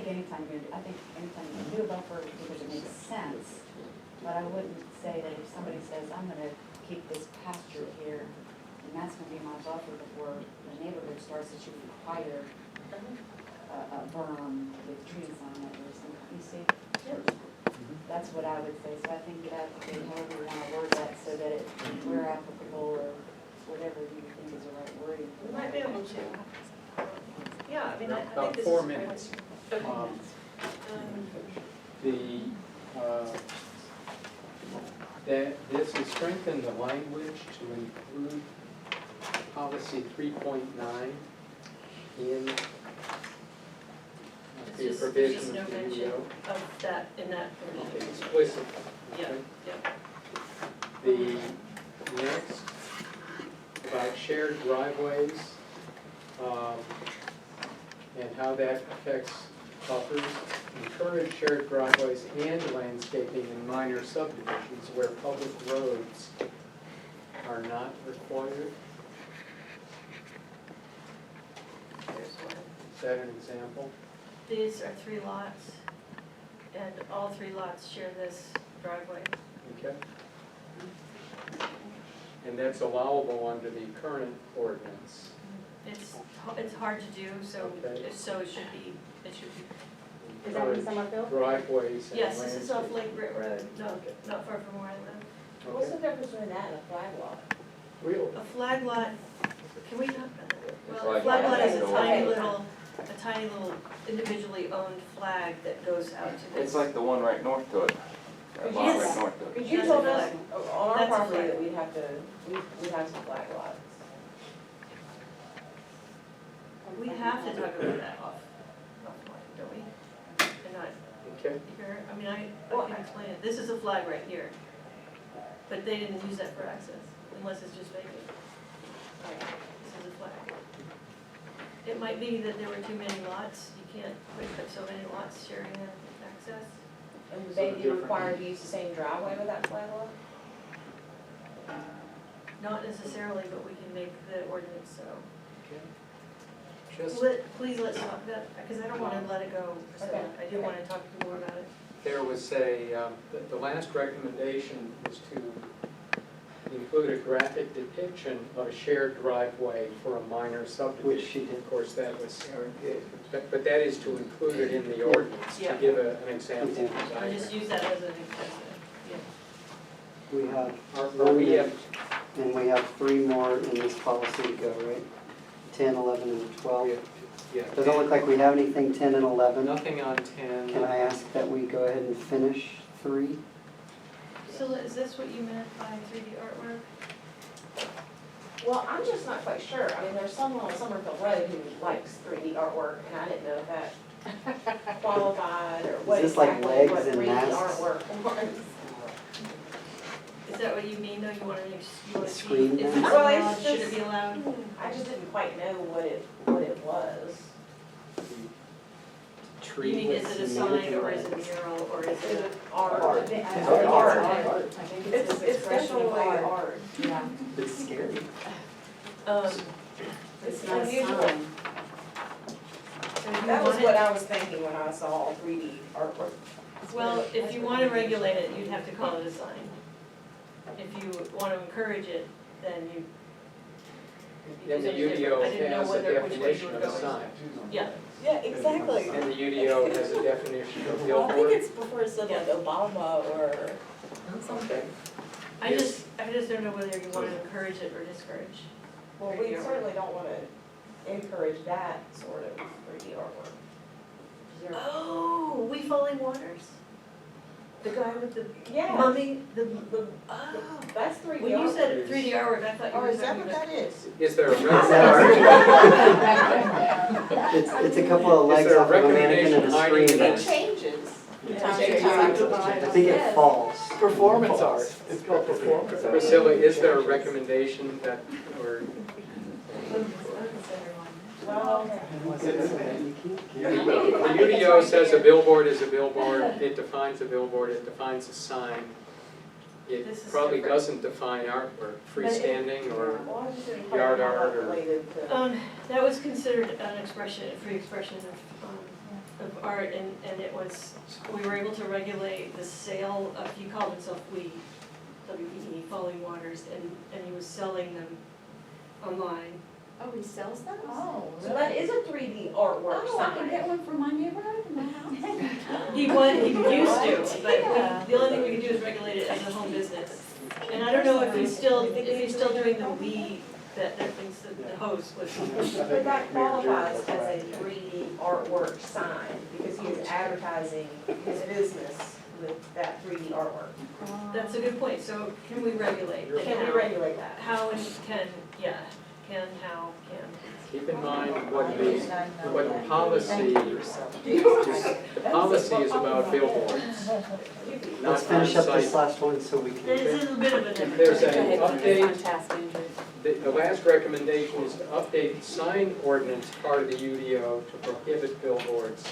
anytime you do a buffer because it makes sense, but I wouldn't say that if somebody says, I'm gonna keep this pasture here, and that's gonna be my buffer before the neighborhood starts, that you require a berm with trees on it or something, you see? That's what I would say, so I think that, however you wanna word that, so that it, where applicable, or whatever you think is the right wording. We might be able to. Yeah, I mean, I think About this 4 is great. minutes. Okay. This is strengthen the language to include policy 3.9 in the There's provision just no of the mention UDO. of that in that Okay, provision. explicit. Yeah, Okay. yeah. The next, about shared driveways, and how that affects buffers. Encourage shared driveways and landscaping in minor subdivisions where public roads are not required. There's one. Is that an example? These are 3 lots, and all 3 lots share this driveway. Okay. And that's allowable under the current ordinance. It's hard to do, so, Okay. so it should be. Is that in Encourage Summerfield? driveways and Yes, this is off landscaping. Lake Britt Road, not far from where I live. What's the Okay. difference between that and a flag lot? Really? A flag lot, can we talk about that? Well, a Flag flag lot lot is a is tiny little individually owned flag that goes out to this. It's like the one right north to it. That lot Yes. right north to it. Because you That's told a us flag. on our That's a property flag. that we'd have to, we'd have some flag lots. We have to talk about that offline, don't we? And not Okay. here, I mean, I can explain it. This is a flag right here. But they didn't use that for access, unless it's just vacant. This is a flag. It might be that there were too many lots, you can't put so many lots sharing access. And would they be required to use the same driveway with that flag lot? Not necessarily, but we can make the ordinance so. Okay. Just, Please let's talk about, because I don't want to let it go, so Okay. I do want to talk more about it. there was the last recommendation was to include a graphic depiction of a shared driveway for a minor subdivision. Which she did. Of course, that was, but that is to include it in the ordinance, to Yeah. give an example. I just use that as an example. Yeah. We have Or we one, have, and we have 3 more in this policy to go, right? 10, 11, and 12. yeah, Doesn't look like we have anything 10 and 11. nothing on 10. Can I ask that we go ahead and finish 3? So is this what you meant by 3D artwork? Well, I'm just not quite sure. I mean, there's someone on Summerfield Road who likes 3D artwork, and I didn't know if that qualified or what Is this like exactly legs what and 3D masks? artwork was. Is that what you mean, though? You want to see Screen if it's mask? Well, it's allowed, should it just- be allowed? I just didn't quite know what it was. You mean, is it a sign, or is it a mural, or is Is it it art? I It's think art. I think it's an It's expression of definitely art. art. Yeah, It's scary. It's not a unusual. sign. so if you That was want what it- I was thinking when I saw 3D artwork. Well, if you want to regulate it, you'd have to call it a sign. If you want to encourage it, then you. Then the I didn't UDO know has a which way you definition were of a going. sign. Yeah, Yeah, exactly. And the UDO has a definition of Well, I think billboard. it's before it said like Obama or something. I just don't know whether you want to encourage it or discourage. Well, we certainly don't want to encourage that sort of 3D artwork. Oh, We Falling Waters? The guy with the Yeah. mummy, oh. That's 3D artwork. When you said 3D artwork, I thought you were talking about. is? Is there a Is that recommendation? It's a couple of legs Is there a off of a mannequin and a recommendation screen. hiding It changes. I think it falls. Performance art, it's called performance art. Priscilla, is there a recommendation that, or Well, the UDO says a billboard is a billboard, it defines a billboard, it defines a sign. It This is probably different. doesn't define artwork, freestanding or, well, I just didn't quite Yard know how art that or- related to. That was considered an expression, a free expression of of art, and it was, we were able to regulate the sale of, he called himself WPE, Falling Waters, and he was selling them online. Oh, he sells those? Oh, So that is a 3D artwork Oh, I can get sign. one for my neighborhood in my house. He used to, but Yeah. the only thing we could do is regulate it as a home business. And I don't know if he's still doing the that things that the host was. But that qualifies as a 3D artwork sign because he is advertising his business with that 3D artwork. That's a good point, so can we regulate? Like Can we how- regulate that? How and can, yeah, can, how, can. Keep in mind what the policy, the policy is about billboards. Let's finish up this last one so we can. This is a bit of a If there's difference. an update, Fantastic. the last recommendation is to update sign ordinance part of the UDO to prohibit billboards.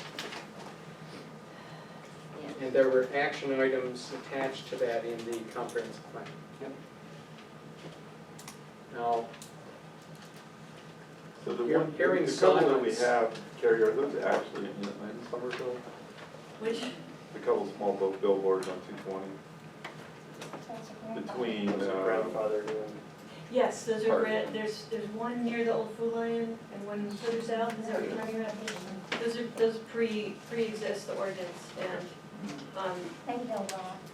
And there were action items attached to that in the comprehensive plan. Now, So the Hear- one, hearing the couple that we silence. have, Carrie, are those actually in Summerfield? Which, The couple small billboards on 220? Between, Grandfather doing. yes, those are Part. there's one near the old Food Lion and one further south, is that what you're talking about? Those pre-exist the ordinance, and,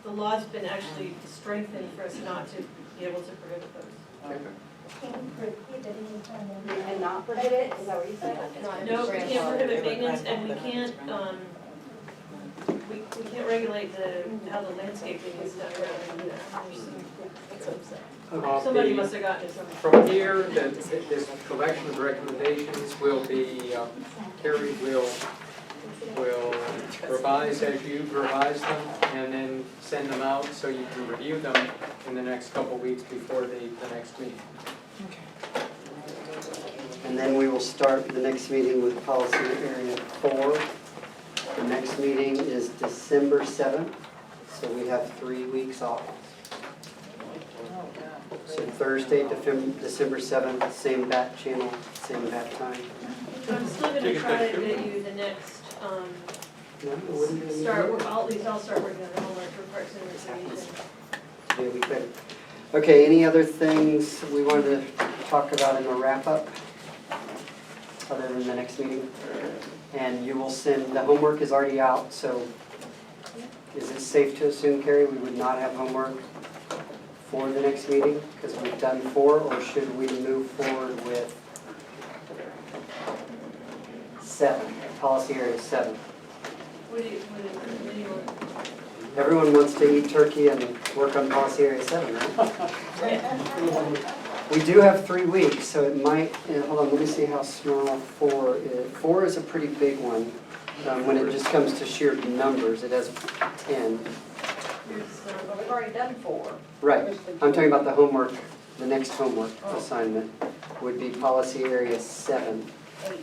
the law's been actually strengthened for us not to be able to prohibit those. okay. And not prohibit, is that what you said? No, we can't prohibit maintenance, and we can't, we can't regulate how the landscaping is done around it. Somebody must have gotten it somewhere. from here, this collection of recommendations will be, Carrie will revise as you revise them, and then send them out so you can review them in the next couple of weeks before the next meeting. And then we will start the next meeting with policy area 4. The next meeting is December 7th, so we have 3 weeks off. So Thursday, December 7th, same back channel, same back time. I'm still gonna try to get you the next, No, it wouldn't be any more. I'll start working on the homework for Parks and Recreation. Yeah, we could. Okay, any other things we wanted to talk about in the wrap-up? Other than the next meeting? And you will send, the homework is already out, so is it safe to assume, Carrie, we would not have homework for the next meeting? Because we've done 4, or should we move forward with 7, policy area 7? What do you want? Everyone wants to eat turkey and work on policy area 7, right? We do have 3 weeks, so it might, hold on, let me see how small 4 is. 4 is a pretty big one. When it just comes to sheer numbers, it has 10. But we've already done 4. Right, I'm talking about the homework, the next homework assignment would be policy area 7. 8.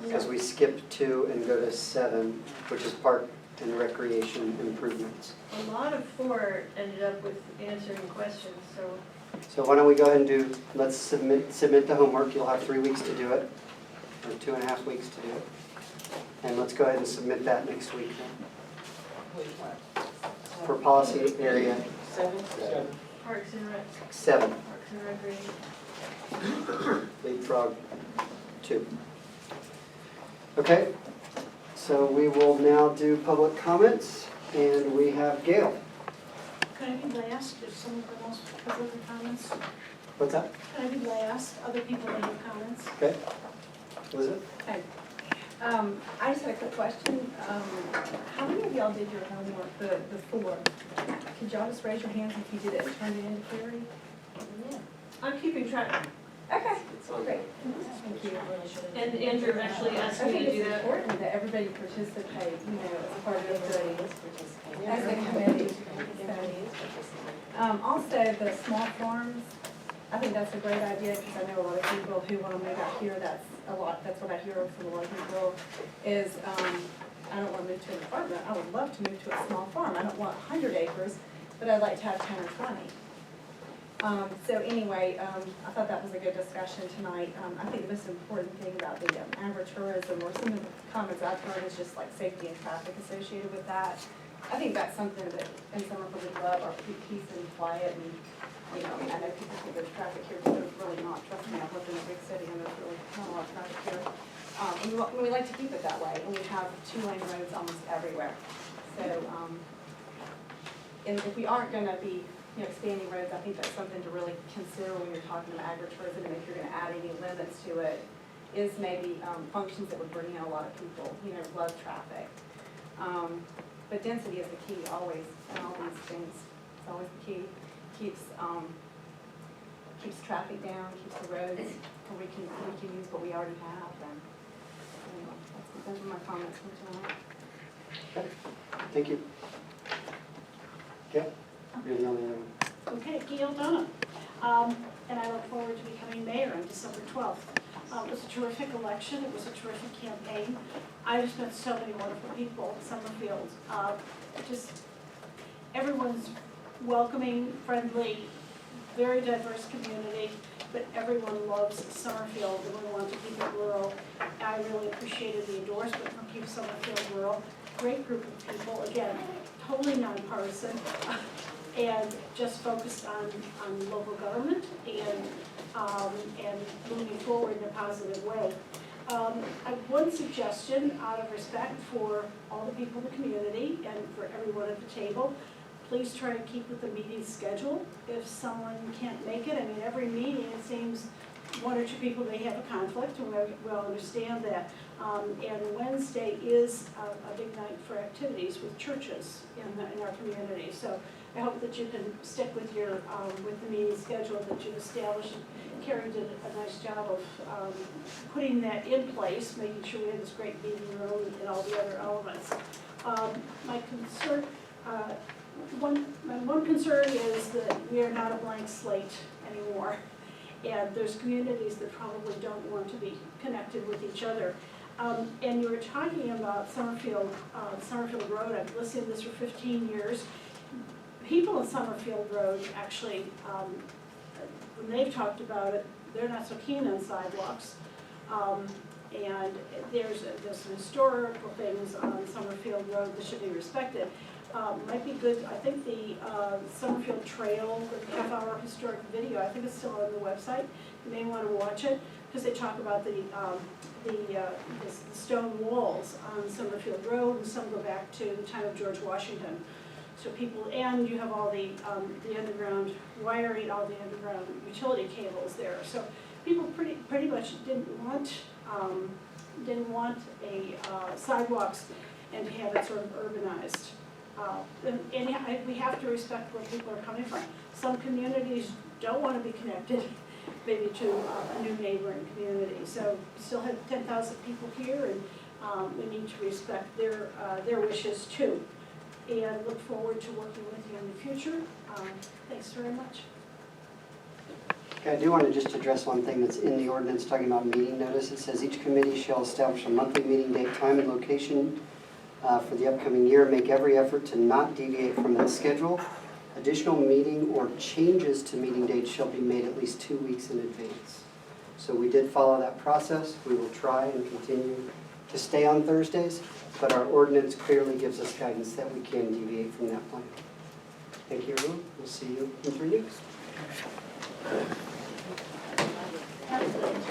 Because we skip 2 and go to 7, which is park and recreation improvements. A lot of 4 ended up with answering questions, so. So why don't we go ahead and do, let's submit the homework, you'll have 3 weeks to do it, or 2.5 weeks to do it. And let's go ahead and submit that next week then. For policy area Parks and Rec, 7, Parks and Recreation. leapfrog 2. Okay, so we will now do public comments, and we have Gail. Can I be last if someone else has other comments? What's that? Can I be last? Other people may have comments. Okay. Elizabeth? Okay. I just had a quick question. How many of y'all did your homework, the 4? Could y'all just raise your hands if you did it and turned it into Carrie? I'm keeping track, Okay, great. Thank you. and Andrew actually I asked me think to do it's that. important that everybody participate, as part of the, as a committee. Also, the small farms, I think that's a great idea, because I know a lot of people who want to move out here, that's what I hear from a lot of people, is, I don't want to move to an apartment, I would love to move to a small farm, I don't want 100 acres, but I'd like to have 10 or 20. So anyway, I thought that was a good discussion tonight. I think the most important thing about the agritourism, or some of the comments I've heard, is just like safety and traffic associated with that. I think that's something that in Summerfield we love, our peace and quiet, and, you know, I mean, I know people think there's traffic here, but there's really not. Trust me, I've lived in a big city and there's really not a lot of traffic here. And we like to keep it that way, and we have 2-lane roads almost everywhere. So, and if we aren't gonna be, you know, expanding roads, I think that's something to really consider when you're talking about agritourism, and if you're gonna add any limits to it, is maybe functions that would bring in a lot of people, you know, love traffic. But density is the key always, in all these things. It's always the key. Keeps traffic down, keeps the roads, where we can use what we already have, and, you know, those are my comments from tonight. Okay, thank you. Gail, you're the only one. Okay, Gail Donna. And I look forward to becoming mayor on December 12th. It was a terrific election, it was a terrific campaign. I just met so many wonderful people in Summerfield. Just everyone's welcoming, friendly, very diverse community, but everyone loves Summerfield, and we want to keep it rural. I really appreciated the endorsement from Keep Summerfield Rural. Great group of people, again, totally nonpartisan, and just focused on local government and moving forward in a positive way. I have one suggestion, out of respect for all the people in the community and for everyone at the table. Please try to keep with the meeting schedule. If someone can't make it, I mean, every meeting, it seems one or two people may have a conflict, and we'll understand that. And Wednesday is a big night for activities with churches in our community. So I hope that you can stick with your with the meeting schedule that you've established. Carrie did a nice job of putting that in place, making sure we have this great meeting room and all the other elements. My concern, my one concern is that we are not a blank slate anymore. And there's communities that probably don't want to be connected with each other. And you were talking about Summerfield Road. I've listened to this for 15 years. People in Summerfield Road actually, when they've talked about it, they're not so keen on sidewalks. And there's some historical things on Summerfield Road that should be respected. Might be good, I think the Summerfield Trail, the half-hour historic video, I think it's still on the website. You may want to watch it, because they talk about the stone walls on Summerfield Road, and some go back to the time of George Washington. So people, and you have all the underground wiring, all the underground utility cables there. So people pretty much didn't want sidewalks and to have it sort of urbanized. We have to respect where people are coming from. Some communities don't want to be connected maybe to a new neighboring community. So we still have 10,000 people here, and we need to respect their wishes too. And look forward to working with you in the future. Thanks very much. Okay, I do want to just address one thing that's in the ordinance talking about meeting notice. It says each committee shall establish a monthly meeting date, time, and location for the upcoming year. Make every effort to not deviate from that schedule. Additional meeting or changes to meeting dates shall be made at least 2 weeks in advance. So we did follow that process. We will try and continue to stay on Thursdays, but our ordinance clearly gives us guidance that we can deviate from that plan. Thank you, everyone. We'll see you in 3 weeks. Absolutely.